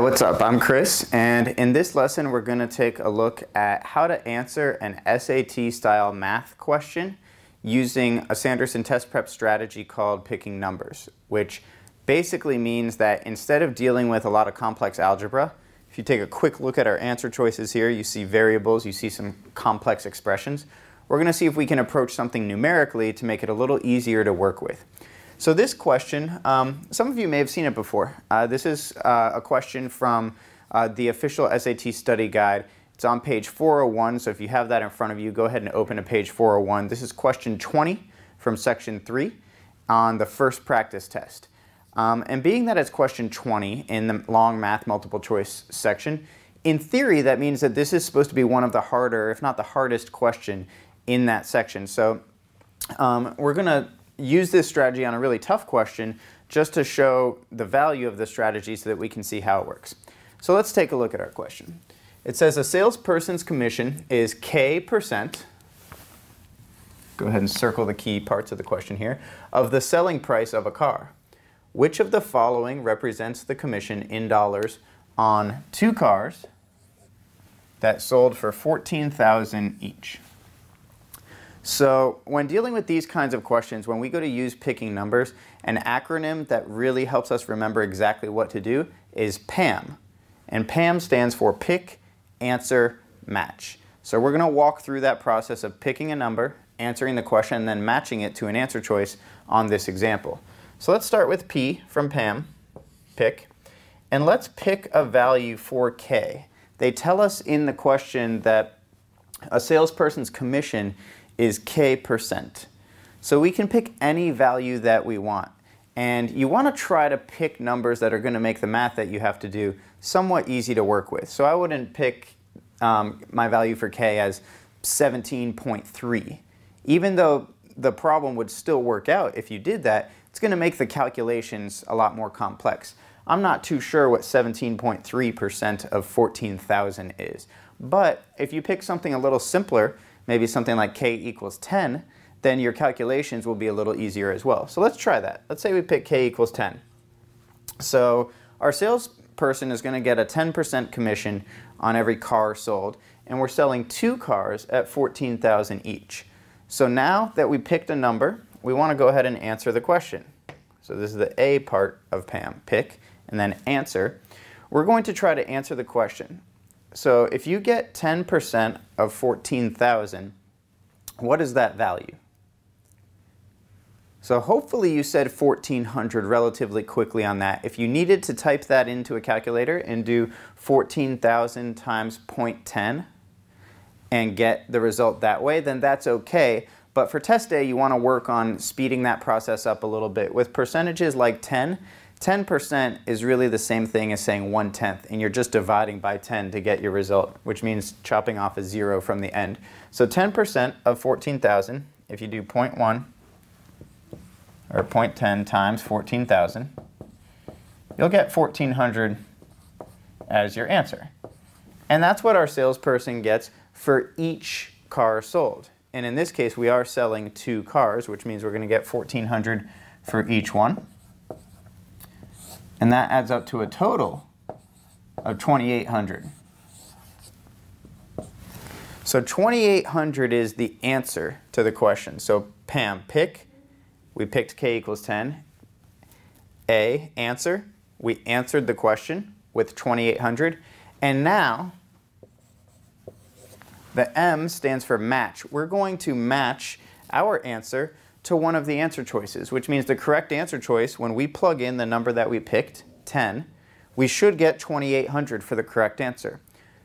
what's up? I'm Chris, and in this lesson we're going to take a look at how to answer an SAT-style math question using a Sanderson test prep strategy called picking numbers, which basically means that instead of dealing with a lot of complex algebra, if you take a quick look at our answer choices here, you see variables, you see some complex expressions. We're going to see if we can approach something numerically to make it a little easier to work with. So this question, some of you may have seen it before. This is a question from the official SAT study guide. It's on page 401, so if you have that in front of you, go ahead and open to page 401. This is question 20 from section 3 on the first practice test. And being that it's question 20 in the long math multiple choice section, in theory that means that this is supposed to be one of the harder, if not the hardest question in that section. So we're going to use this strategy on a really tough question just to show the value of the strategy so that we can see how it works. So let's take a look at our question. It says a salesperson's commission is K%, go ahead and circle the key parts of the question here, of the selling price of a car. Which of the following represents the commission in dollars on 2 cars that sold for $14,000 each? So when dealing with these kinds of questions, when we go to use picking numbers, an acronym that really helps us remember exactly what to do is PAM. And PAM stands for Pick, Answer, Match. So we're going to walk through that process of picking a number, answering the question, and then matching it to an answer choice on this example. So let's start with P from PAM, pick, and let's pick a value for K. They tell us in the question that a salesperson's commission is K%. So we can pick any value that we want. And you want to try to pick numbers that are going to make the math that you have to do somewhat easy to work with. So I wouldn't pick my value for K as 17.3. Even though the problem would still work out if you did that, it's going to make the calculations a lot more complex. I'm not too sure what 17.3% of 14,000 is. But if you pick something a little simpler, maybe something like K equals 10, then your calculations will be a little easier as well. So let's try that. Let's say we pick K equals 10. So our salesperson is going to get a 10% commission on every car sold, and we're selling 2 cars at $14,000 each. So now that we picked a number, we want to go ahead and answer the question. So this is the A part of PAM, pick, and then answer. We're going to try to answer the question. So if you get 10% of 14,000, what is that value? So hopefully you said 1,400 relatively quickly on that. If you needed to type that into a calculator and do 14,000 times 0.10 and get the result that way, then that's okay. But for test day, you want to work on speeding that process up a little bit. With percentages like 10% is really the same thing as saying 1/10, and you're just dividing by 10 to get your result, which means chopping off a 0 from the end. So 10% of 14,000, if you do 0.1 or 0.10 times 14,000, you'll get 1,400 as your answer. And that's what our salesperson gets for each car sold. And in this case, we are selling 2 cars, which means we're going to get 1,400 for each one. And that adds up to a total of 2,800. So 2,800 is the answer to the question. So PAM, pick, we picked K equals 10. A, answer, we answered the question with 2,800. And now, the M stands for match. We're going to match our answer to one of the answer choices, which means the correct answer choice, when we plug in the number that we picked, 10, we should get 2,800 for the correct answer.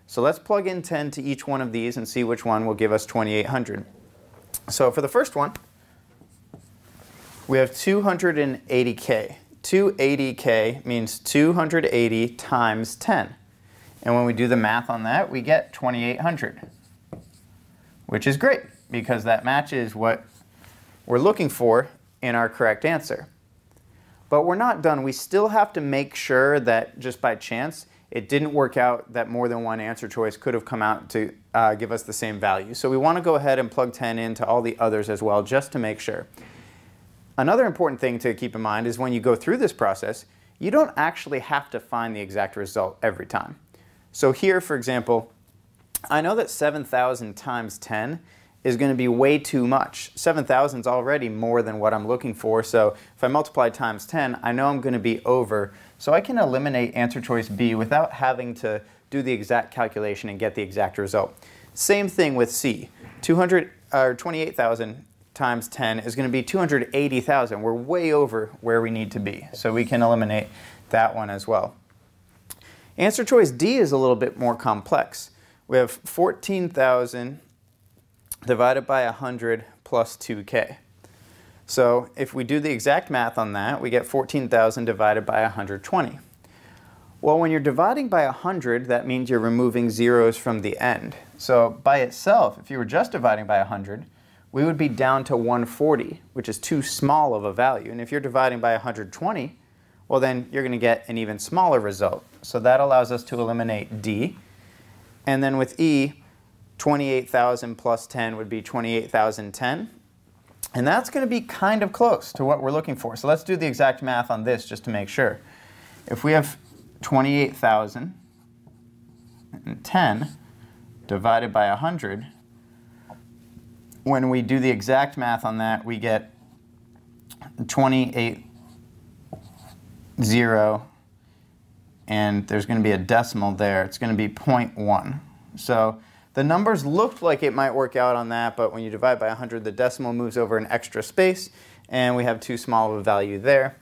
So let's plug in 10 to each one of these and see which one will give us 2,800. So for the first one, we have 280K. 280K means 280 times 10. And when we do the math on that, we get 2,800, which is great because that matches what we're looking for in our correct answer. But we're not done. We still have to make sure that just by chance it didn't work out that more than one answer choice could have come out to give us the same value. So we want to go ahead and plug 10 into all the others as well just to make sure. Another important thing to keep in mind is when you go through this process, you don't actually have to find the exact result every time. So here, for example, I know that 7,000 times 10 is going to be way too much. 7,000 is already more than what I'm looking for, so if I multiply times 10, I know I'm going to be over, so I can eliminate answer choice B without having to do the exact calculation and get the exact result. Same thing with C. 28,000 times 10 is going to be 280,000. We're way over where we need to be, so we can eliminate that one as well. Answer choice D is a little bit more complex. We have 14,000 divided by 100 plus 2k. So if we do the exact math on that, we get 14,000 divided by 120. Well, when you're dividing by 100, that means you're removing zeros from the end. So by itself, if you were just dividing by 100, we would be down to 140, which is too small of a value. And if you're dividing by 120, well then you're going to get an even smaller result. So that allows us to eliminate D. And then with E, 28,000 plus 10 would be 28,010. And that's going to be kind of close to what we're looking for. So let's do the exact math on this just to make sure. If we have 28,010 divided by 100, when we do the exact math on that, we get 28,0, and there's going to be a decimal there. It's going to be 0.1. So the numbers looked like it might work out on that, but when you divide by 100, the decimal moves over an extra space, and we have too small of a value there,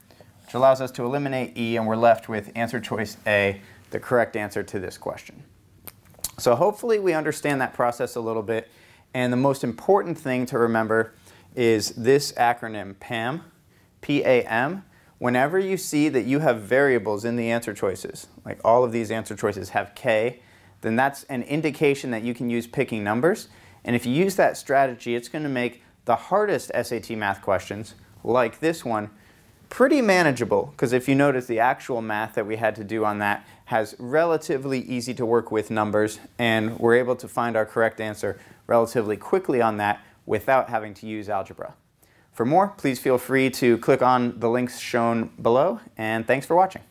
which allows us to eliminate E, and we're left with answer choice A, the correct answer to this question. So hopefully we understand that process a little bit, and the most important thing to remember is this acronym, PAM, P-A-M. Whenever you see that you have variables in the answer choices, like all of these answer choices have K, then that's an indication that you can use picking numbers. And if you use that strategy, it's going to make the hardest SAT math questions, like this one, pretty manageable. Because if you notice, the actual math that we had to do on that has relatively easy to work with numbers, and we're able to find our correct answer relatively quickly on that without having to use algebra. For more, please feel free to click on the links shown below, and thanks for watching.